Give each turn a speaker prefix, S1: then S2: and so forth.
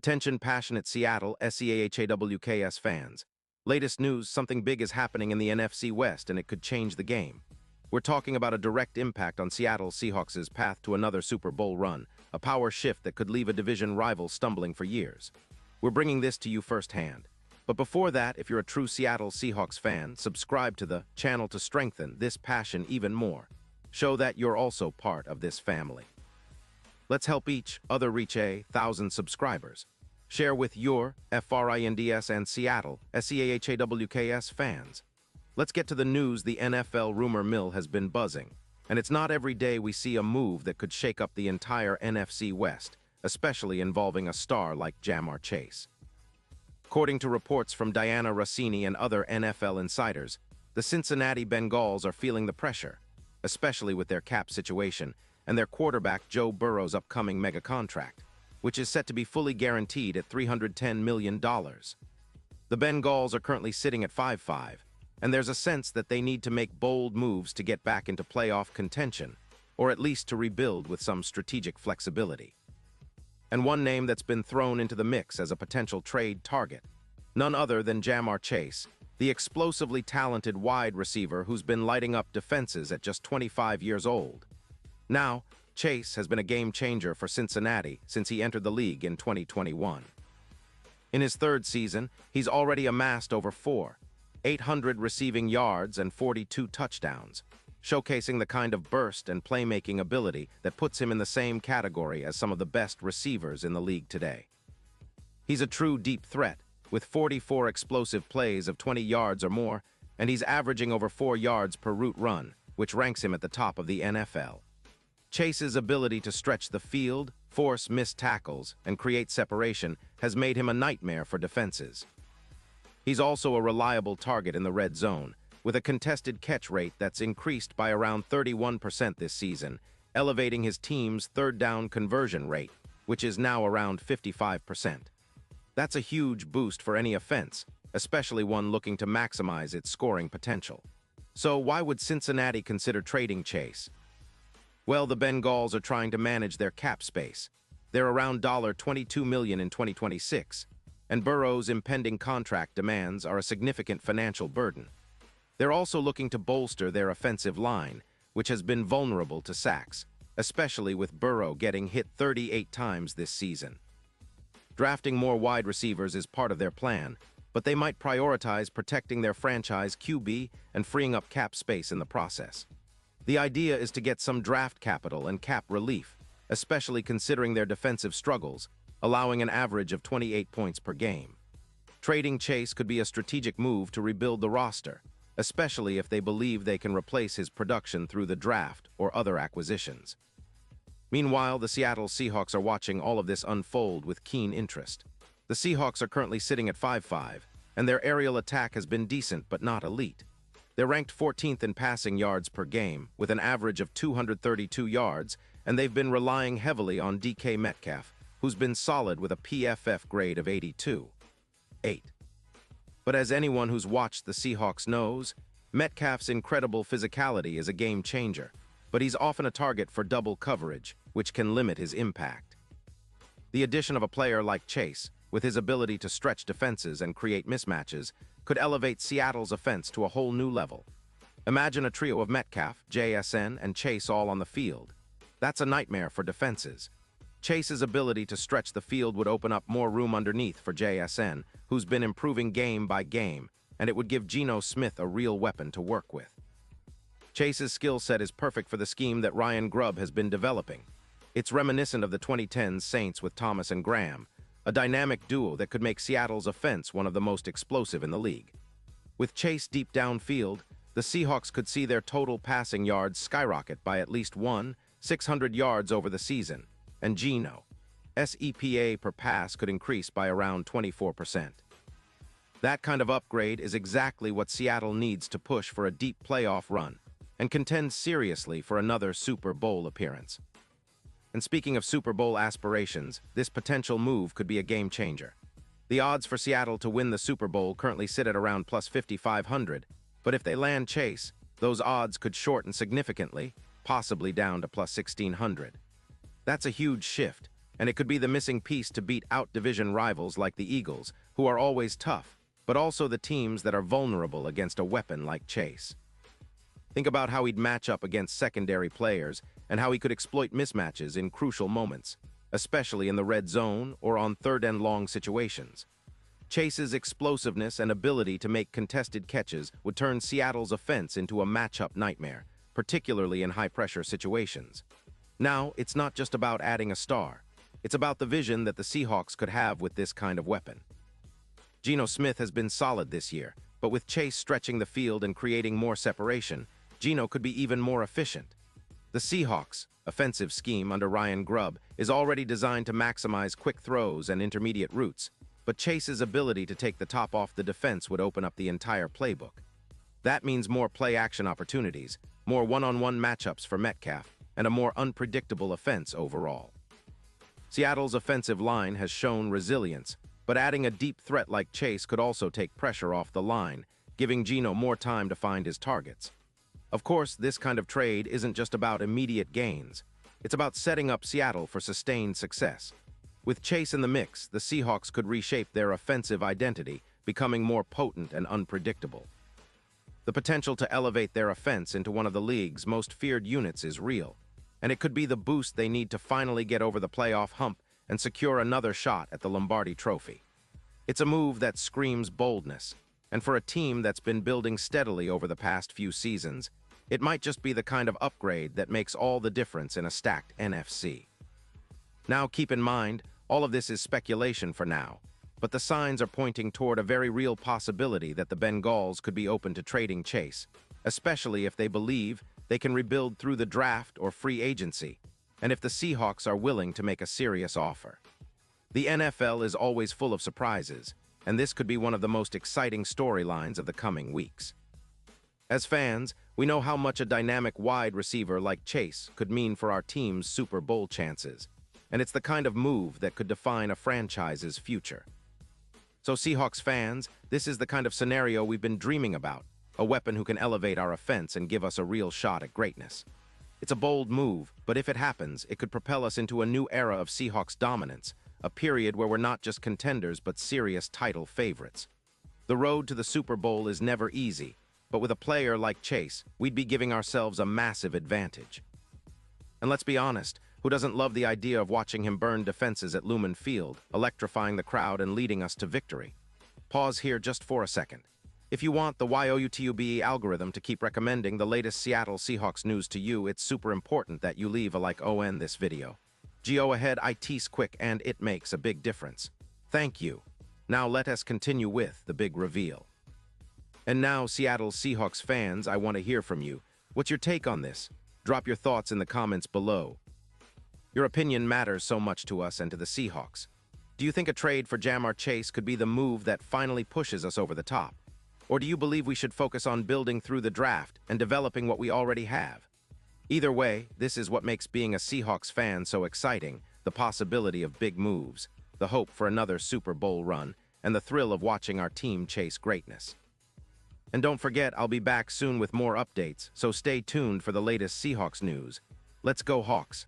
S1: Attention passionate Seattle Seahawks fans. Latest news, something big is happening in the NFC West and it could change the game. We're talking about a direct impact on Seattle Seahawks' path to another Super Bowl run, a power shift that could leave a division rival stumbling for years. We're bringing this to you firsthand. But before that, if you're a true Seattle Seahawks fan, subscribe to the channel to strengthen this passion even more. Show that you're also part of this family. Let's help each other reach 1,000 subscribers. Share with your FRINDS and Seattle SEAHAWKS fans. Let's get to the news. The NFL rumor mill has been buzzing, and it's not every day we see a move that could shake up the entire NFC West, especially involving a star like Ja'Marr Chase. According to reports from Diana Rossini and other NFL insiders, the Cincinnati Bengals are feeling the pressure, especially with their cap situation and their quarterback Joe Burrow's upcoming mega contract, which is set to be fully guaranteed at $310 million. The Bengals are currently sitting at 5-5, and there's a sense that they need to make bold moves to get back into playoff contention, or at least to rebuild with some strategic flexibility. And one name that's been thrown into the mix as a potential trade target, none other than Ja'Marr Chase, the explosively talented wide receiver who's been lighting up defenses at just 25 years old. Now, Chase has been a game-changer for Cincinnati since he entered the league in 2021. In his third season, he's already amassed over 800 receiving yards and 42 touchdowns, showcasing the kind of burst and playmaking ability that puts him in the same category as some of the best receivers in the league today. He's a true deep threat, with 44 explosive plays of 20 yards or more, and he's averaging over 4 yards per route run, which ranks him at the top of the NFL. Chase's ability to stretch the field, force missed tackles, and create separation has made him a nightmare for defenses. He's also a reliable target in the red zone, with a contested catch rate that's increased by around 31% this season, elevating his team's third down conversion rate, which is now around 55%. That's a huge boost for any offense, especially one looking to maximize its scoring potential. So why would Cincinnati consider trading Chase? Well, the Bengals are trying to manage their cap space. They're around $22 million in 2026, and Burrow's impending contract demands are a significant financial burden. They're also looking to bolster their offensive line, which has been vulnerable to sacks, especially with Burrow getting hit 38 times this season. Drafting more wide receivers is part of their plan, but they might prioritize protecting their franchise QB and freeing up cap space in the process. The idea is to get some draft capital and cap relief, especially considering their defensive struggles, allowing an average of 28 points per game. Trading Chase could be a strategic move to rebuild the roster, especially if they believe they can replace his production through the draft or other acquisitions. Meanwhile, the Seattle Seahawks are watching all of this unfold with keen interest. The Seahawks are currently sitting at 5-5, and their aerial attack has been decent but not elite. They're ranked 14th in passing yards per game, with an average of 232 yards, and they've been relying heavily on DK Metcalf, who's been solid with a PFF grade of 82.8. But as anyone who's watched the Seahawks knows, Metcalf's incredible physicality is a game changer, but he's often a target for double coverage, which can limit his impact. The addition of a player like Chase, with his ability to stretch defenses and create mismatches, could elevate Seattle's offense to a whole new level. Imagine a trio of Metcalf, JSN, and Chase all on the field. That's a nightmare for defenses. Chase's ability to stretch the field would open up more room underneath for JSN, who's been improving game by game, and it would give Geno Smith a real weapon to work with. Chase's skill set is perfect for the scheme that Ryan Grubb has been developing. It's reminiscent of the 2010s Saints with Thomas and Graham, a dynamic duo that could make Seattle's offense one of the most explosive in the league. With Chase deep downfield, the Seahawks could see their total passing yards skyrocket by at least 600 yards over the season, and Geno's EPA per pass could increase by around 24%. That kind of upgrade is exactly what Seattle needs to push for a deep playoff run and contend seriously for another Super Bowl appearance. And speaking of Super Bowl aspirations, this potential move could be a game changer. The odds for Seattle to win the Super Bowl currently sit at around plus 5,500, but if they land Chase, those odds could shorten significantly, possibly down to plus 1,600. That's a huge shift, And it could be the missing piece to beat out division rivals like the Eagles, who are always tough, but also the teams that are vulnerable against a weapon like Chase. Think about how he'd match up against secondary players and how he could exploit mismatches in crucial moments, especially in the red zone or on third-and-long situations. Chase's explosiveness and ability to make contested catches would turn Seattle's offense into a matchup nightmare, particularly in high-pressure situations. Now, it's not just about adding a star. It's about the vision that the Seahawks could have with this kind of weapon. Geno Smith has been solid this year, but with Chase stretching the field and creating more separation, Geno could be even more efficient. The Seahawks' offensive scheme under Ryan Grubb is already designed to maximize quick throws and intermediate routes, but Chase's ability to take the top off the defense would open up the entire playbook. That means more play-action opportunities, more one-on-one matchups for Metcalf, and a more unpredictable offense overall. Seattle's offensive line has shown resilience, but adding a deep threat like Chase could also take pressure off the line, giving Geno more time to find his targets. Of course, this kind of trade isn't just about immediate gains. It's about setting up Seattle for sustained success. With Chase in the mix, the Seahawks could reshape their offensive identity, becoming more potent and unpredictable. The potential to elevate their offense into one of the league's most feared units is real, and it could be the boost they need to finally get over the playoff hump and secure another shot at the Lombardi Trophy. It's a move that screams boldness, and for a team that's been building steadily over the past few seasons, it might just be the kind of upgrade that makes all the difference in a stacked NFC. Now, keep in mind, all of this is speculation for now, but the signs are pointing toward a very real possibility that the Bengals could be open to trading Chase, especially if they believe they can rebuild through the draft or free agency, and if the Seahawks are willing to make a serious offer. The NFL is always full of surprises, and this could be one of the most exciting storylines of the coming weeks. As fans, we know how much a dynamic wide receiver like Chase could mean for our team's Super Bowl chances, and it's the kind of move that could define a franchise's future. So Seahawks fans, this is the kind of scenario we've been dreaming about, a weapon who can elevate our offense and give us a real shot at greatness. It's a bold move, but if it happens, it could propel us into a new era of Seahawks dominance, a period where we're not just contenders but serious title favorites. The road to the Super Bowl is never easy, but with a player like Chase, we'd be giving ourselves a massive advantage. And let's be honest, who doesn't love the idea of watching him burn defenses at Lumen Field, electrifying the crowd and leading us to victory? Pause here just for a second. If you want the YouTube algorithm to keep recommending the latest Seattle Seahawks news to you, it's super important that you leave a like on this video. Go ahead, it's quick and it makes a big difference. Thank you. Now let us continue with the big reveal. And now, Seattle Seahawks fans, I want to hear from you. What's your take on this? Drop your thoughts in the comments below. Your opinion matters so much to us and to the Seahawks. Do you think a trade for Ja'Marr Chase could be the move that finally pushes us over the top? Or do you believe we should focus on building through the draft and developing what we already have? Either way, this is what makes being a Seahawks fan so exciting, the possibility of big moves, the hope for another Super Bowl run, and the thrill of watching our team chase greatness. And don't forget, I'll be back soon with more updates, so stay tuned for the latest Seahawks news. Let's go Hawks!